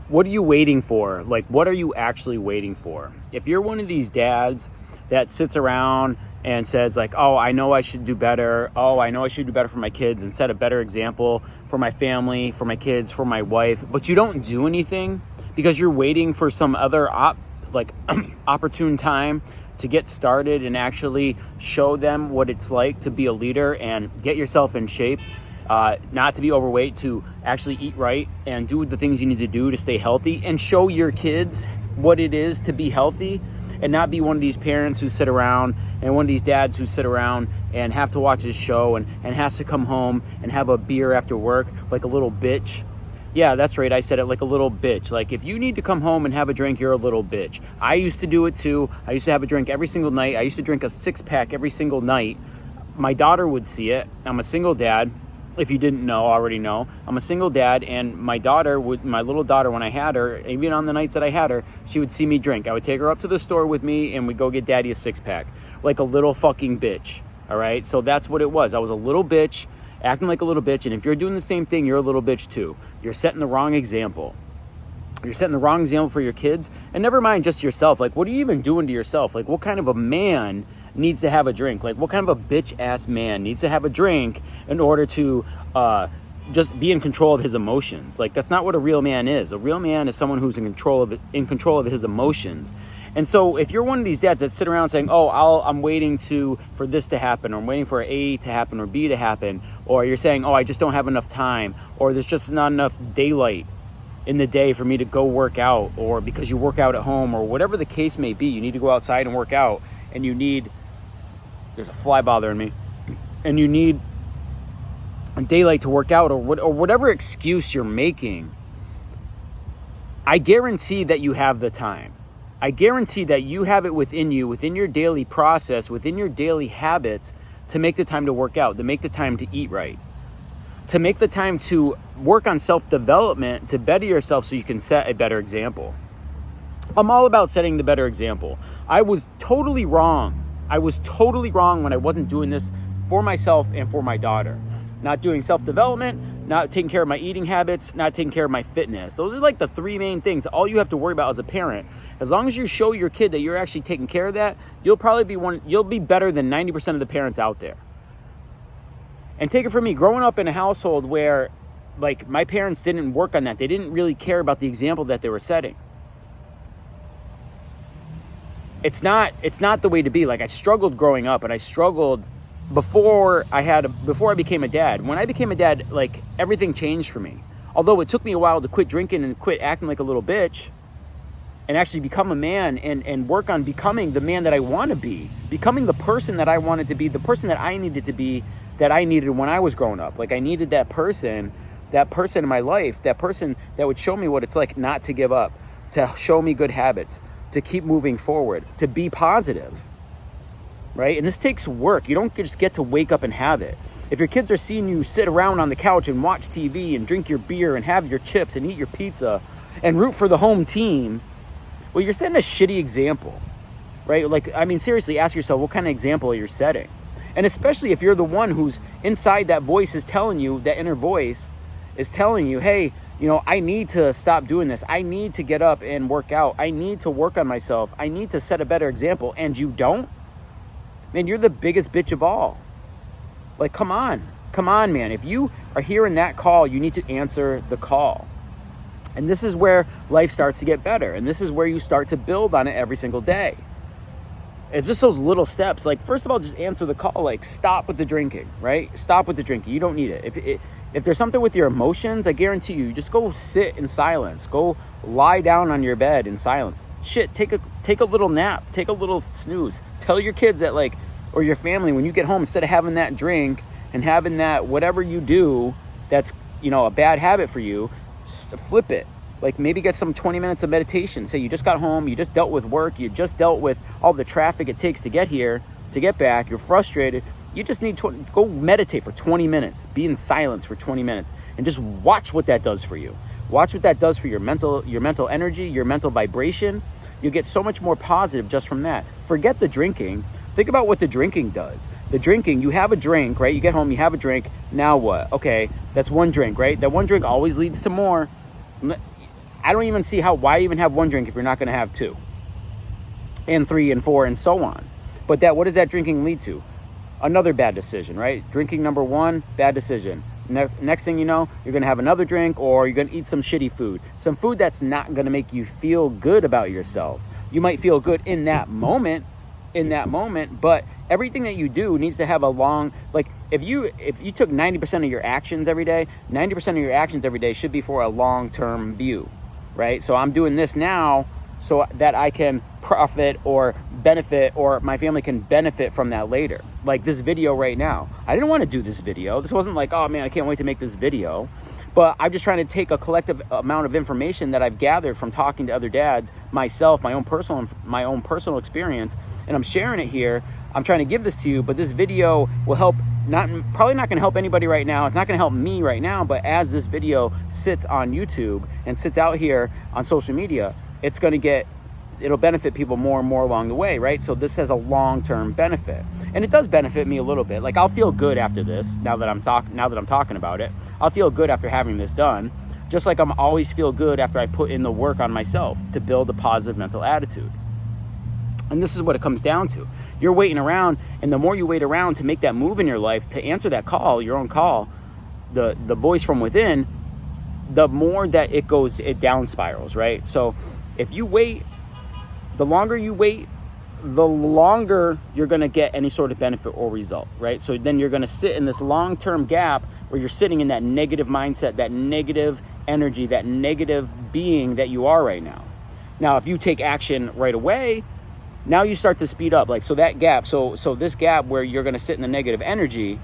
what are you waiting for? Like, what are you actually waiting for? If you're one of these dads that sits around and says like, oh, I know I should do better. Oh, I know I should do better for my kids and set a better example for my family, for my kids, for my wife, but you don't do anything because you're waiting for some other opportune time to get started and actually show them what it's like to be a leader and get yourself in shape, not to be overweight, to actually eat right and do the things you need to do to stay healthy and show your kids what it is to be healthy, and not be one of these parents who sit around and one of these dads who sit around and have to watch this show and has to come home and have a beer after work like a little bitch. Yeah, that's right. I said it, like a little bitch. Like, if you need to come home and have a drink, you're a little bitch. I used to do it too. I used to have a drink every single night. I used to drink a 6-pack every single night. My daughter would see it. I'm a single dad. If you didn't know, already know. I'm a single dad, and my little daughter, when I had her, even on the nights that I had her, she would see me drink. I would take her up to the store with me, and we'd go get daddy a 6-pack. Like a little fucking bitch, all right? So that's what it was. I was a little bitch, acting like a little bitch, and if you're doing the same thing, you're a little bitch too. You're setting the wrong example. You're setting the wrong example for your kids, and never mind just yourself. Like, what are you even doing to yourself? Like, what kind of a man needs to have a drink? Like, what kind of a bitch-ass man needs to have a drink in order to just be in control of his emotions? Like, that's not what a real man is. A real man is someone who's in control of his emotions. And so if you're one of these dads that sit around saying, oh, I'm waiting for this to happen, or I'm waiting for A to happen or B to happen, or you're saying, oh, I just don't have enough time, or there's just not enough daylight in the day for me to go work out, or because you work out at home, or whatever the case may be, you need to go outside and work out, and there's a fly bothering me, and you need daylight to work out, or whatever excuse you're making, I guarantee that you have the time. I guarantee that you have it within you, within your daily process, within your daily habits, to make the time to work out, to make the time to eat right, to make the time to work on self-development, to better yourself so you can set a better example. I'm all about setting the better example. I was totally wrong. I was totally wrong when I wasn't doing this for myself and for my daughter. Not doing self-development, not taking care of my eating habits, not taking care of my fitness. Those are like the 3 main things. All you have to worry about as a parent. As long as you show your kid that you're actually taking care of that, you'll be better than 90% of the parents out there. And take it from me, growing up in a household where like my parents didn't work on that. They didn't really care about the example that they were setting. It's not the way to be. Like, I struggled growing up, and I struggled before I became a dad. When I became a dad, like, everything changed for me. Although it took me a while to quit drinking and quit acting like a little bitch and actually become a man and work on becoming the man that I want to be, becoming the person that I wanted to be, the person that I needed to be, that I needed when I was growing up. Like, I needed that person in my life, that person that would show me what it's like not to give up, to show me good habits, to keep moving forward, to be positive, right? And this takes work. You don't just get to wake up and have it. If your kids are seeing you sit around on the couch and watch TV and drink your beer and have your chips and eat your pizza and root for the home team, well, you're setting a shitty example, right? Like, I mean, seriously, ask yourself what kind of example you're setting. And especially if you're the one who's inside that voice is telling you, that inner voice is telling you, hey, you know, I need to stop doing this. I need to get up and work out. I need to work on myself. I need to set a better example. And you don't? Man, you're the biggest bitch of all. Like, come on, man. If you are hearing that call, you need to answer the call. And this is where life starts to get better. And this is where you start to build on it every single day. It's just those little steps. Like, first of all, just answer the call. Like, stop with the drinking, right? Stop with the drinking. You don't need it. If there's something with your emotions, I guarantee you, just go sit in silence. Go lie down on your bed in silence. Shit, take a little nap. Take a little snooze. Tell your kids that, like, or your family, when you get home, instead of having that drink and having that whatever you do that's, you know, a bad habit for you, flip it. Like, maybe get some 20 minutes of meditation. Say you just got home, you just dealt with work, you just dealt with all the traffic it takes to get here, to get back, you're frustrated. You just need to go meditate for 20 minutes, be in silence for 20 minutes, and just watch what that does for you. Watch what that does for your mental energy, your mental vibration. You'll get so much more positive just from that. Forget the drinking. Think about what the drinking does. The drinking, you have a drink, right? You get home, you have a drink. Now what? Okay, that's one drink, right? That one drink always leads to more. I don't even see why even have one drink if you're not going to have two and three and four and so on. But what does that drinking lead to? Another bad decision, right? Drinking number one, bad decision. Next thing you know, you're going to have another drink, or you're going to eat some shitty food. Some food that's not going to make you feel good about yourself. You might feel good in that moment, but everything that you do needs to have a long, like if you took 90% of your actions every day, 90% of your actions every day should be for a long-term view, right? So I'm doing this now so that I can profit or benefit, or my family can benefit from that later. Like this video right now. I didn't want to do this video. This wasn't like, oh man, I can't wait to make this video. But I'm just trying to take a collective amount of information that I've gathered from talking to other dads, myself, my own personal experience, and I'm sharing it here. I'm trying to give this to you, but this video will help, probably not going to help anybody right now. It's not going to help me right now, but as this video sits on YouTube and sits out here on social media, it'll benefit people more and more along the way, right? So this has a long-term benefit, and it does benefit me a little bit. Like I'll feel good after this. Now that I'm talking about it, I'll feel good after having this done. Just like I'm always feel good after I put in the work on myself to build a positive mental attitude. And this is what it comes down to. You're waiting around, and the more you wait around to make that move in your life, to answer that call, your own call, the voice from within, the more that it down spirals, right? So if you wait, the longer you wait, the longer you're going to get any sort of benefit or result, right? So then you're going to sit in this long-term gap where you're sitting in that negative mindset, that negative energy, that negative being that you are right now. Now, if you take action right away, now you start to speed up. Like, so that gap, so this gap where you're going to sit in the negative energy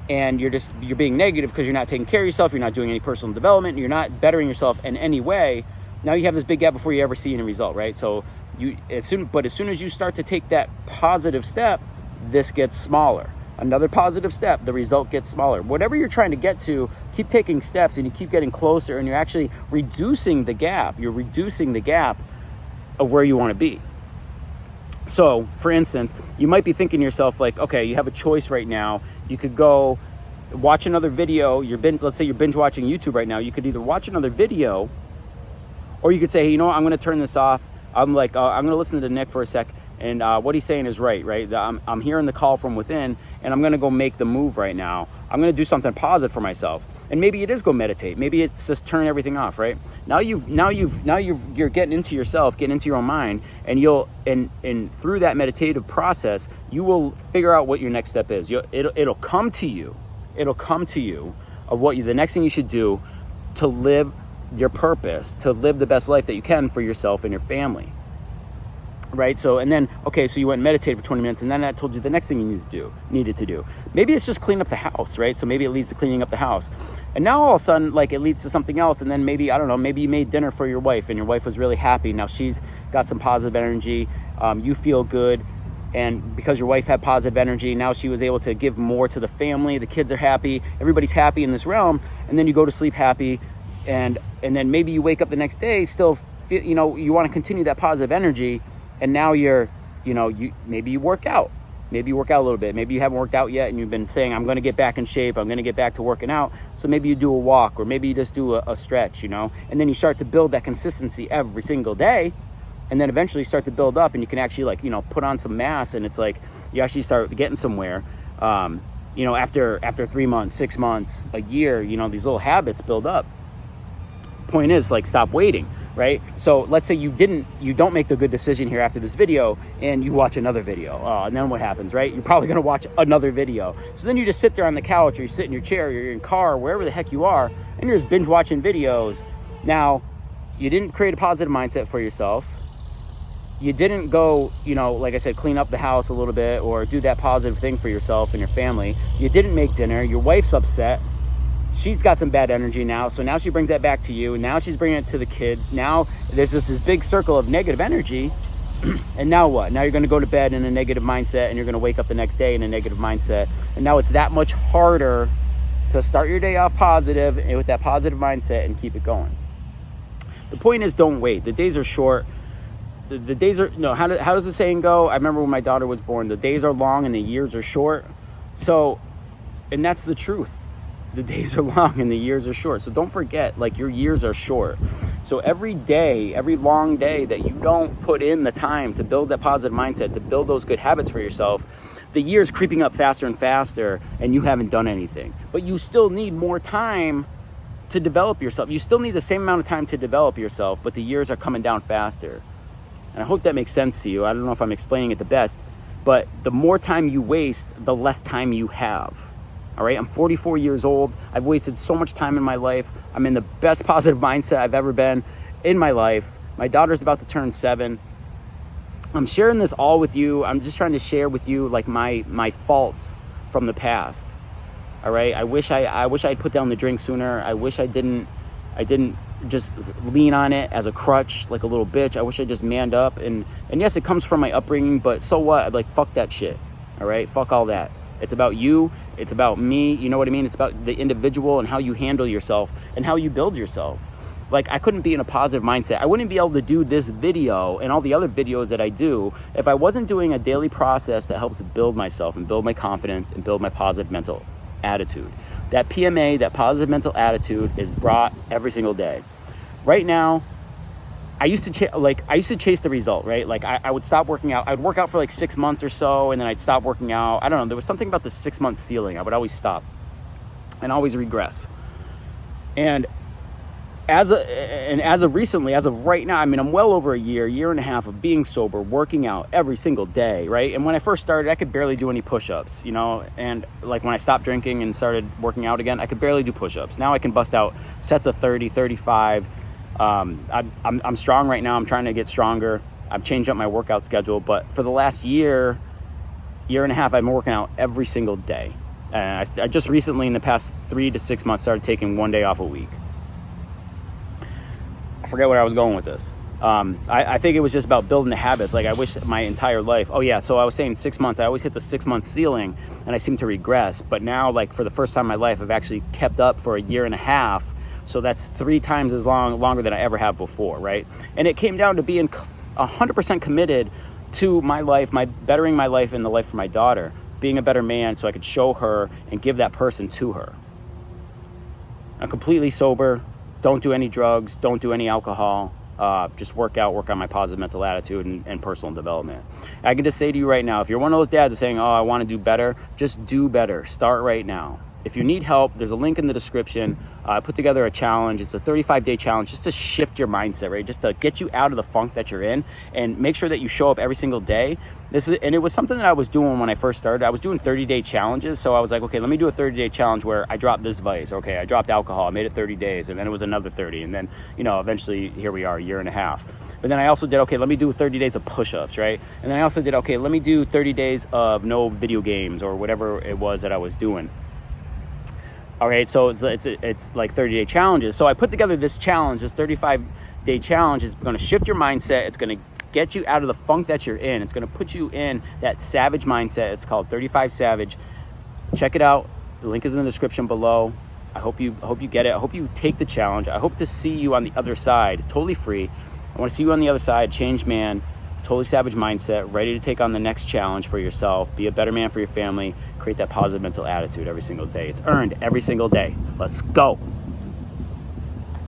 and you're being negative because you're not taking care of yourself, you're not doing any personal development, you're not bettering yourself in any way. Now you have this big gap before you ever see any result, right? So as soon as you start to take that positive step, this gets smaller. Another positive step, the result gets smaller. Whatever you're trying to get to, keep taking steps, and you keep getting closer, and you're actually reducing the gap. You're reducing the gap of where you want to be. So, for instance, you might be thinking to yourself, like, okay, you have a choice right now. You could go watch another video. Let's say you're binge watching YouTube right now. You could either watch another video, or you could say, hey, you know what, I'm going to turn this off. I'm going to listen to Nick for a sec, and what he's saying is right? I'm hearing the call from within, and I'm going to go make the move right now. I'm going to do something positive for myself. And maybe it is go meditate. Maybe it's just turn everything off, right? Now you're getting into yourself, getting into your own mind, and and through that meditative process, you will figure out what your next step is. It'll come to you. It'll come to you of the next thing you should do to live your purpose, to live the best life that you can for yourself and your family, right? So, and then, okay, so you went and meditated for 20 minutes, and then that told you the next thing you needed to do. Maybe it's just clean up the house, right? So maybe it leads to cleaning up the house. And now all of a sudden, like, it leads to something else, and then maybe, I don't know, maybe you made dinner for your wife, and your wife was really happy. Now she's got some positive energy. You feel good. And because your wife had positive energy, now she was able to give more to the family. The kids are happy. Everybody's happy in this realm. And then you go to sleep happy. And then maybe you wake up the next day still feel, you want to continue that positive energy, and now maybe you work out. Maybe you work out a little bit. Maybe you haven't worked out yet, and you've been saying, I'm going to get back in shape. I'm going to get back to working out. So maybe you do a walk, or maybe you just do a stretch, and then you start to build that consistency every single day, and then eventually start to build up, and you can actually put on some mass, and it's like you actually start getting somewhere. After 3 months, 6 months, a year, these little habits build up. Point is, stop waiting, right? So let's say you don't make the good decision here after this video, and you watch another video. And then what happens, right? You're probably going to watch another video. So then you just sit there on the couch, or you sit in your chair, or you're in your car, wherever the heck you are, and you're just binge watching videos. Now, you didn't create a positive mindset for yourself. You didn't go, like I said, clean up the house a little bit, or do that positive thing for yourself and your family. You didn't make dinner. Your wife's upset. She's got some bad energy now, so now she brings that back to you, and now she's bringing it to the kids. Now there's just this big circle of negative energy, and now what? Now you're going to go to bed in a negative mindset, and you're going to wake up the next day in a negative mindset, and now it's that much harder to start your day off positive and with that positive mindset and keep it going. The point is, don't wait. The days are short. The days are, how does the saying go? I remember when my daughter was born, the days are long and the years are short. So, and that's the truth. The days are long and the years are short. So don't forget, your years are short. So every day, every long day that you don't put in the time to build that positive mindset, to build those good habits for yourself, the year's creeping up faster and faster and you haven't done anything. But you still need more time to develop yourself. You still need the same amount of time to develop yourself, but the years are coming down faster. And I hope that makes sense to you. I don't know if I'm explaining it the best, but the more time you waste, the less time you have. All right, I'm 44 years old. I've wasted so much time in my life. I'm in the best positive mindset I've ever been in my life. My daughter's about to turn 7. I'm sharing this all with you. I'm just trying to share with you like my faults from the past. All right, I wish I'd put down the drink sooner. I wish I didn't just lean on it as a crutch like a little bitch. I wish I just manned up. And yes, it comes from my upbringing, but so what? Like, fuck that shit. All right, fuck all that. It's about you. It's about me. You know what I mean? It's about the individual and how you handle yourself and how you build yourself. Like, I couldn't be in a positive mindset. I wouldn't be able to do this video and all the other videos that I do if I wasn't doing a daily process that helps build myself and build my confidence and build my positive mental attitude. That PMA, that positive mental attitude, is brought every single day. Right now, I used to chase the result, right? Like I would stop working out. I'd work out for like 6 months or so, and then I'd stop working out. I don't know. There was something about the 6-month ceiling. I would always stop and always regress. And as of recently, as of right now, I mean, I'm well over a year and a half of being sober, working out every single day, right? And when I first started, I could barely do any push-ups, you know? And like when I stopped drinking and started working out again, I could barely do push-ups. Now I can bust out sets of 30, 35. I'm strong right now. I'm trying to get stronger. I've changed up my workout schedule, but for the last year and a half, I've been working out every single day. And I just recently, in the past 3 to 6 months, started taking 1 day off a week. I forget where I was going with this. I think it was just about building the habits. Like, I wish my entire life. Oh yeah. So I was saying 6 months, I always hit the 6-month ceiling and I seem to regress. But now, like, for the first time in my life, I've actually kept up for a year and a half. So that's 3 times as longer than I ever have before, right? And it came down to being 100% committed to my life, bettering my life and the life for my daughter, being a better man so I could show her and give that person to her. I'm completely sober, don't do any drugs, don't do any alcohol, just work on my positive mental attitude and personal development. I can just say to you right now, if you're one of those dads that's saying, oh, I want to do better, just do better. Start right now. If you need help, there's a link in the description. I put together a challenge. It's a 35-day challenge just to shift your mindset, right? Just to get you out of the funk that you're in and make sure that you show up every single day. And it was something that I was doing when I first started. I was doing 30-day challenges. So I was like, okay, let me do a 30-day challenge where I dropped this vice. Okay, I dropped alcohol. I made it 30 days. And then it was another 30. And then, you know, eventually here we are, a year and a half. But then I also did, okay, let me do 30 days of push-ups, right? And then I also did, okay, let me do 30 days of no video games or whatever it was that I was doing. All right, so it's like 30-day challenges. So I put together this challenge, this 35-day challenge is going to shift your mindset. It's going to get you out of the funk that you're in. It's going to put you in that savage mindset. It's called 35 Savage. Check it out. The link is in the description below. I hope you get it. I hope you take the challenge. I hope to see you on the other side, totally free. I want to see you on the other side, changed man, totally savage mindset, ready to take on the next challenge for yourself, be a better man for your family, create that positive mental attitude every single day. It's earned every single day. Let's go.